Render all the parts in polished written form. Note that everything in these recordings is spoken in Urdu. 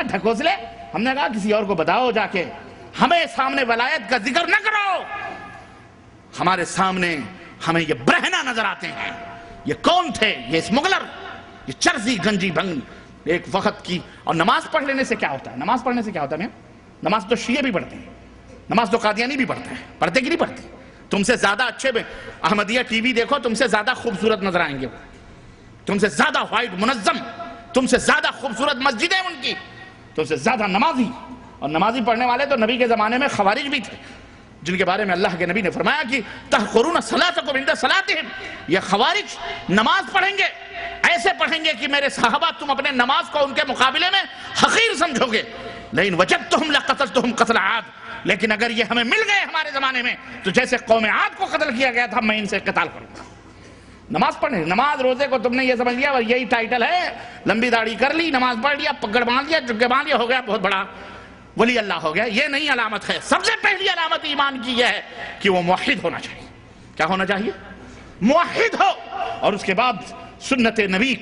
کہا ڈھکوسلے. ہم نے کہا کسی اور کو بتاؤ جا کے, ہمیں سامنے ولایت کا ذکر نہ کرو. ہمارے سامنے ہمیں یہ برہنہ نظر آتے ہیں. یہ کون تھے؟ یہ اسمگلر, یہ چرسی گنجی بھنگ ایک وقت کی. اور نماز پڑھ لینے سے کیا ہوتا ہے؟ نماز پڑھنے سے کیا ہوتا ہے؟ نماز تو شیعہ بھی پڑھتے ہیں, نماز تو قادیانی بھی پڑھتا ہے. پڑھتے کہ نہیں پڑھتے؟ تم سے زیادہ اچھے میں احمدیہ ٹی وی دیکھو, تم سے زیادہ خوبصورت نظر آئیں گے, تم سے زیادہ وائٹ منظم, تم سے زیادہ خوبصورت مسجدیں ان کی, تم سے زیادہ نمازی. اور نمازی پڑھنے والے تو نبی کے زمانے میں خوارج بھی تھے, جن کے بارے میں اللہ کے نبی نے فرمایا کہ تحقرون صلاتکم عند صلاتہم. یہ خوارج نماز پڑھیں گے, ایسے پڑھیں گے کہ میرے صحابہ تم اپنے نماز کو ان کے مقابلے میں حقیر سمجھو گے. لیکن وجدتہم لقتلتہم قتل عاد, لیکن اگر یہ ہمیں مل گئے ہمارے زمانے میں تو جیسے قوم عاد کو قتل کیا گیا تھا میں ان سے قتال کروں گا. نماز پڑھنے, نماز روزے کو تم نے یہ سمجھ لیا یہی ٹائٹل ہے, لمبی داڑھی کر لی, نماز پڑھ لیا, پگڑ باندھ لیا, جگہ باندھ لیا, ہو گیا بہت بڑا ولی اللہ ہو گیا. یہ نہیں علامت ہے. سب سے پہلی علامت ایمان کی یہ ہے کہ وہ موحد ہونا چاہیے. کیا ہونا چاہیے؟ موحد ہو. اور اس کے بعد سنت نبی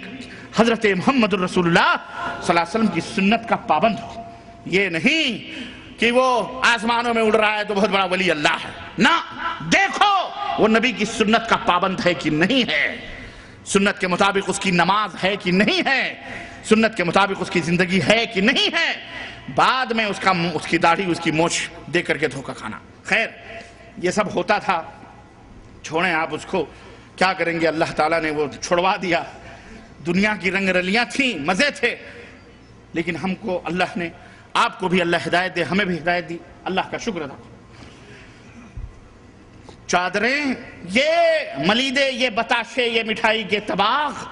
حضرت محمد الرسول اللہ صلی اللہ علیہ وسلم کی سنت کا پابند ہو. یہ نہیں کہ وہ آسمانوں میں اڑ رہا ہے تو بہت بڑا ولی اللہ ہے. نہ, دیکھو وہ نبی کی سنت کا پابند ہے کہ نہیں ہے, سنت کے مطابق اس کی نماز ہے کہ نہیں ہے, سنت کے مطابق اس کی زندگی ہے کہ نہیں ہے. بعد میں اس کی داڑھی, اس کی مونچھ دے کر کے دھوکہ کھانا. خیر یہ سب ہوتا تھا, چھوڑیں آپ اس کو, کیا کریں گے. اللہ تعالیٰ نے وہ چھڑوا دیا. دنیا کی رنگ رلیاں تھیں, مزے تھے, لیکن ہم کو اللہ نے, آپ کو بھی اللہ ہدایت دے, ہمیں بھی ہدایت دی. اللہ کا شکر ادا کرو. چادریں, یہ ملیدے, یہ بتاشے, یہ مٹھائی کے طباخ,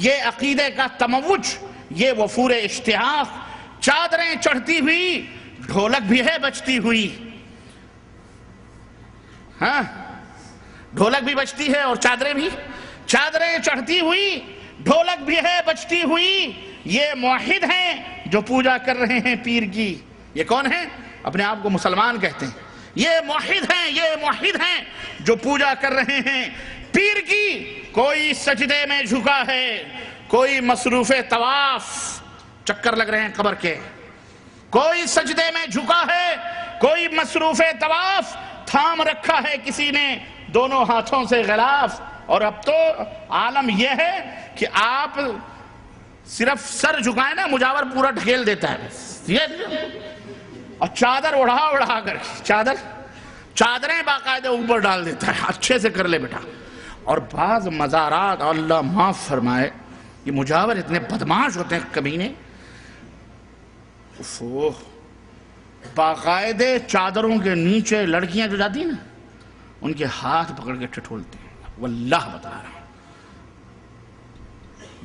یہ عقیدے کا تموج, یہ وفور اشتیاق. چادریں چڑھتی ہوئی, ڈھولک بھی ہے بجتی ہوئی. ہاں, ڈھولک بھی بجتی ہے اور چادریں بھی. چادریں چڑھتی ہوئی, ڈھولک بھی ہے بجتی ہوئی. یہ موحد ہیں جو پوجا کر رہے ہیں پیر کی. یہ کون ہیں؟ اپنے آپ کو مسلمان کہتے ہیں. یہ موحد ہیں, یہ موحد ہیں جو پوجا کر رہے ہیں پیر کی. کوئی سجدے میں جھکا ہے, کوئی مصروف طواف, چکر لگ رہے ہیں قبر کے. کوئی سجدے میں جھکا ہے, کوئی مصروف طواف, تھام رکھا ہے کسی نے دونوں ہاتھوں سے غلاف. اور اب تو عالم یہ ہے کہ آپ صرف سر جھکائیں نا, مجاور پورا ڈھکیل دیتا ہے. اور چادر اڑا کر کے, چادریں باقاعدہ اوپر ڈال دیتا ہے. اچھے سے کر لے بیٹا. اور بعض مزارات, اللہ معاف فرمائے, یہ مجاور اتنے بدماش ہوتے ہیں کمینے, باقاعدے چادروں کے نیچے لڑکیاں جو جاتی ہیں نا, ان کے ہاتھ پکڑ کے ٹھٹولتے ہیں. واللہ بتا رہا ہوں,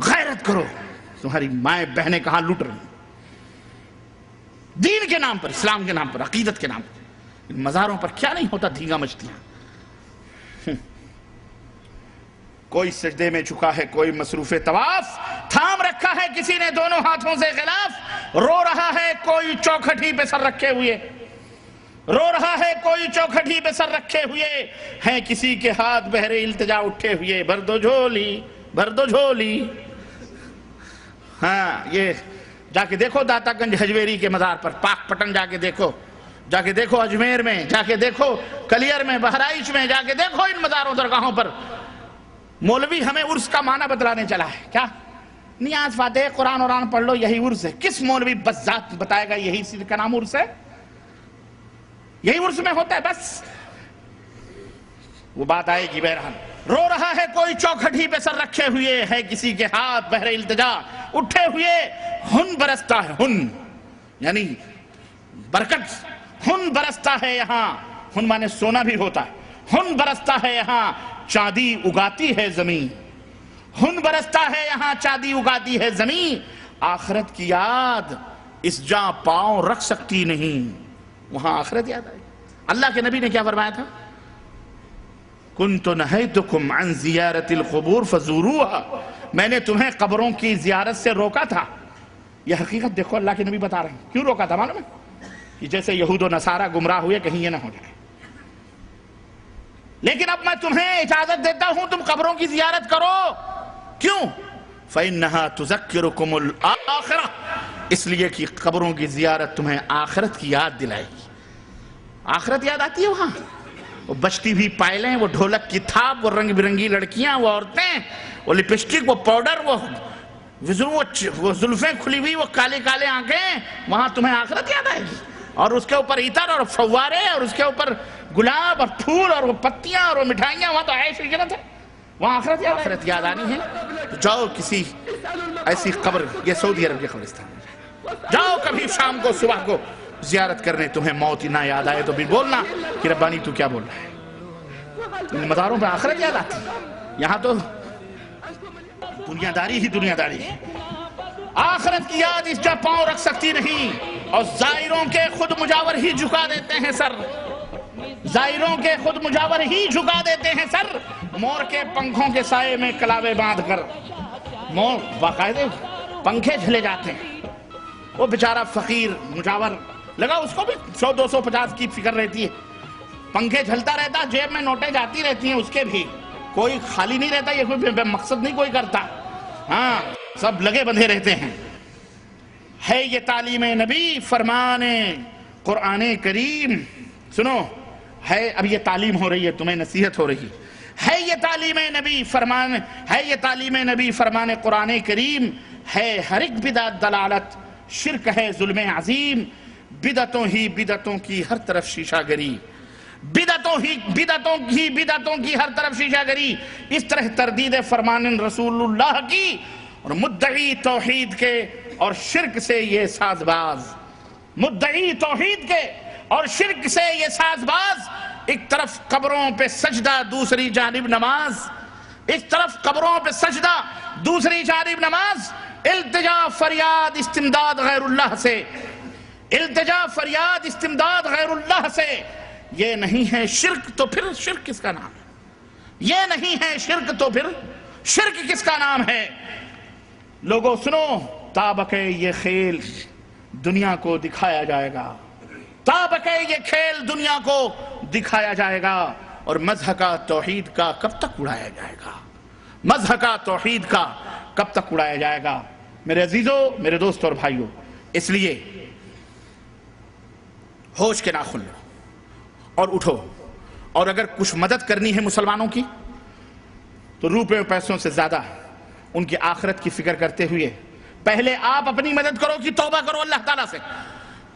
غیرت کرو, تمہاری مائیں بہنیں کہاں لٹ رہی ہیں دین کے نام پر, اسلام کے نام پر, عقیدت کے نام پر. ان مزاروں پر کیا نہیں ہوتا, دھیگا مچتیاں. کوئی سجدے میں جھکا ہے, کوئی مصروف طواف, تھام رکھا ہے کسی نے دونوں ہاتھوں سے غلاف. رو رہا ہے کوئی چوکھٹی پہ سر رکھے ہوئے, رو رہا ہے کوئی چوکھٹی پہ سر رکھے ہوئے ہیں, کسی کے ہاتھ بہرے التجا اٹھے ہوئے. بھر دو جھولی, بھر دو جھولی. ہاں, یہ جا کے دیکھو داتا گنج حجویری کے مزار پر, پاک پٹن جا کے دیکھو, جا کے دیکھو اجمیر میں, جا کے دیکھو کلیر میں, بہرائچ میں, جا کے دیکھو ان مزاروں درگاہوں پر. مولوی ہمیں عرس کا معنی بتلانے چلا ہے. کیا نیاز فاتح قرآن پڑھ لو, یہی عرس ہے. کس مولوی بس ذات بتائے گا یہی چیز کا نام عرس ہے؟ یہی عرس میں ہوتا ہے بس. وہ بات آئے گی. بہرحال رو رہا ہے کوئی چوکھٹی پہ سر رکھے ہوئے ہے, کسی کے ہاتھ بہر التجا اٹھے ہوئے. ہن برستا ہے, ہن یعنی برکت, ہن برستا ہے یہاں. ہن مانے سونا بھی ہوتا ہے. ہن برستا ہے یہاں, چاندی اگاتی ہے زمین. ہن برستا ہے یہاں, چاندی اگاتی ہے زمین. آخرت کی یاد اس جاں پاؤں رکھ سکتی نہیں, وہاں آخرت یاد آئے. اللہ کے نبی نے کیا فرمایا تھا؟ کنت نہیتکم عن زیارت القبور فزوروها, میں نے تمہیں قبروں کی زیارت سے روکا تھا. یہ حقیقت دیکھو, اللہ کے نبی بتا رہے ہیں. کیوں روکا تھا معلوم ہے؟ کہ جیسے یہود و نصارہ گمراہ ہوئے, کہیں یہ نہ ہو جائے. لیکن اب میں تمہیں اجازت دیتا ہوں تم قبروں کی زیارت کرو. کیوں؟ فَإِنَّهَا تُذَكِّرُكُمُ الْآخِرَةَ, اس لیے کہ قبروں کی زیارت تمہیں آخرت کی یاد دلائے گی. آخرت یاد آتی ہے وہاں. وہ بجتی ہوئی پائلیں، وہ ڈھولک کی تھاپ، وہ رنگ برنگی لڑکیاں، وہ عورتیں، وہ لپسٹک، وہ پاؤڈر، وہ زلفیں کھلی ہوئی، وہ کالے کالے آنکھیں. وہاں تمہیں آخرت یاد آئے گی. اور اس کے اوپر عطر اور فوارے، اور اس کے اوپر گلاب اور پھول اور وہ پتیاں اور وہ مٹھائیاں. وہاں تو عیش و عشرت ہے. وہاں آخرت یاد آنی ہے. تو جاؤ کسی ایسی قبر، یہ سعودی عرب کے قبرستان میں جاؤ کبھی شام کو صبح کو زیارت کرنے. تمہیں موت ہی نہ یاد آئے تو بھی بولنا کہ ربانی تو کیا بول رہا ہے. ان مزاروں پہ آخرت یاد آتی ہے. یہاں تو دنیا داری ہی دنیا داری ہے. آخرت کی یاد اس جا پاؤں رکھ سکتی نہیں. اور زائروں کے خود مجاور ہی جھکا دیتے ہیں سر. زائروں کے خود مجاور ہی جھکا دیتے ہیں سر. مور کے پنکھوں کے سائے میں کلاوے باندھ کر مور باقاعدے پنکھے جھلے جاتے ہیں. وہ بیچارہ فقیر مجاور لگا، اس کو بھی 100-250 کی فکر رہتی ہے. پنکھے جھلتا رہتا، جیب میں نوٹیں جاتی رہتی ہیں اس کے بھی. کوئی خالی نہیں رہتا، یہ کوئی مقصد نہیں کوئی کرتا. ہاں سب لگے بندھے رہتے ہیں. ہے یہ تعلیم نبی فرمان قرآن کریم. سنو، ہے اب یہ تعلیم ہو رہی ہے، تمہیں نصیحت ہو رہی ہے. یہ تعلیم نبی فرمان، ہے یہ تعلیم نبی فرمان قرآن کریم. ہے ہر ایک بدعت دلالت، شرک ہے ظلم عظیم. بدعتوں ہی بدعتوں کی ہر طرف شیشہ گری. بدعتوں کی ہر طرف شیشہ گری. اس طرح تردید فرمان رسول اللہ کی اور مدعی توحید کے اور شرک سے یہ ساز باز. مدعی توحید کے اور شرک سے یہ ساز باز. ایک طرف قبروں پہ سجدہ، دوسری جانب نماز. ایک طرف قبروں پہ سجدہ، دوسری جانب نماز. التجا فریاد استمداد غیر اللہ سے. التجا فریاد استمداد غیر اللہ سے. یہ نہیں ہے شرک تو پھر شرک کس کا نام ہے؟ یہ نہیں ہے شرک تو پھر شرک کس کا نام ہے؟ لوگوں سنو، تابکے یہ کھیل دنیا کو دکھایا جائے گا. تابکے یہ کھیل دنیا کو دکھایا جائے گا. اور مذہب کا توحید کا کب تک اڑایا جائے گا؟ مذہب کا توحید کا کب تک اڑایا جائے گا؟ میرے عزیزوں، میرے دوستوں اور بھائیوں، اس لیے ہوش کے ناخن لو اور اٹھو. اور اگر کچھ مدد کرنی ہے مسلمانوں کی تو روپے و پیسوں سے زیادہ ان کی آخرت کی فکر کرتے ہوئے پہلے آپ اپنی مدد کرو کہ توبہ کرو اللہ تعالیٰ سے.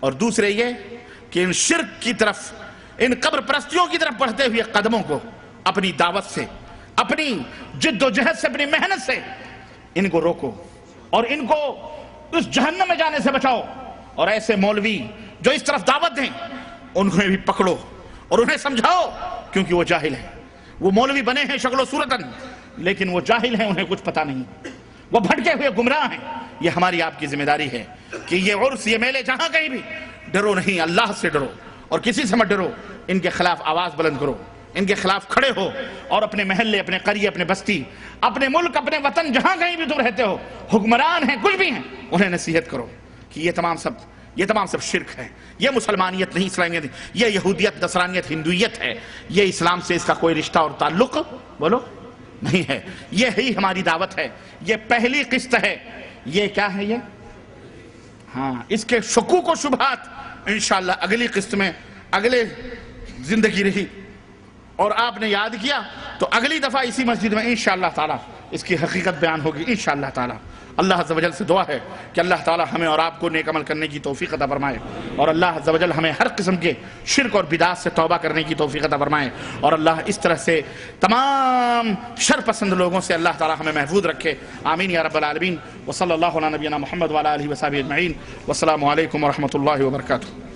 اور دوسرے یہ کہ ان شرک کی طرف، ان قبر پرستیوں کی طرف بڑھتے ہوئے قدموں کو اپنی دعوت سے، اپنی جد و جہد سے، اپنی محنت سے ان کو روکو اور ان کو اس جہنم میں جانے سے بچاؤ. اور ایسے مولوی جو اس طرف دعوت دیں انہیں بھی پکڑو اور انہیں سمجھاؤ، کیونکہ وہ جاہل ہیں. وہ مولوی بنے ہیں شکل و صورتاً، لیکن وہ جاہل ہیں، انہیں کچھ پتہ نہیں. وہ بھٹکے ہوئے گمراہ ہیں. یہ ہماری آپ کی ذمہ داری ہے کہ یہ عرس، یہ میلے جہاں کہیں بھی ڈرو نہیں، اللہ سے ڈرو اور کسی سے مت ڈرو. ان کے خلاف آواز بلند کرو، ان کے خلاف کھڑے ہو اور اپنے محلے، اپنے قریے، اپنے بستی، اپنے ملک، اپنے وطن، جہاں کہیں بھی تم رہتے ہو، حکمران ہیں کچھ بھی ہیں، انہیں نصیحت کرو کہ یہ تمام سب شرک ہے. یہ مسلمانیت نہیں، اسلامیت نہیں. یہ یہودیت، نصرانیت، ہندویت ہے. یہ اسلام سے اس کا کوئی رشتہ اور تعلق بولو نہیں ہے. یہ ہی ہماری دعوت ہے. یہ پہلی قسط ہے. یہ کیا ہے؟ یہ ہاں، اس کے شکوک و شبہات انشاءاللہ اگلی قسط میں، اگلے زندگی رہی اور آپ نے یاد کیا تو اگلی دفعہ اسی مسجد میں انشاءاللہ تعالی اس کی حقیقت بیان ہوگی انشاءاللہ تعالی. اللہ عز و جل سے دعا ہے کہ اللہ تعالی ہمیں اور آپ کو نیک عمل کرنے کی توفیق عطا فرمائے، اور اللہ عز و جل ہمیں ہر قسم کے شرک اور بدعات سے توبہ کرنے کی توفیق عطا فرمائے، اور اللہ اس طرح سے تمام شر پسند لوگوں سے اللہ تعالی ہمیں محفوظ رکھے. آمین یا رب العالمین. وصلی اللہ علی نبینا محمد وعلی آلہ وصحبہ اجمعین. والسلام علیکم ورحمۃ اللہ وبرکاتہ.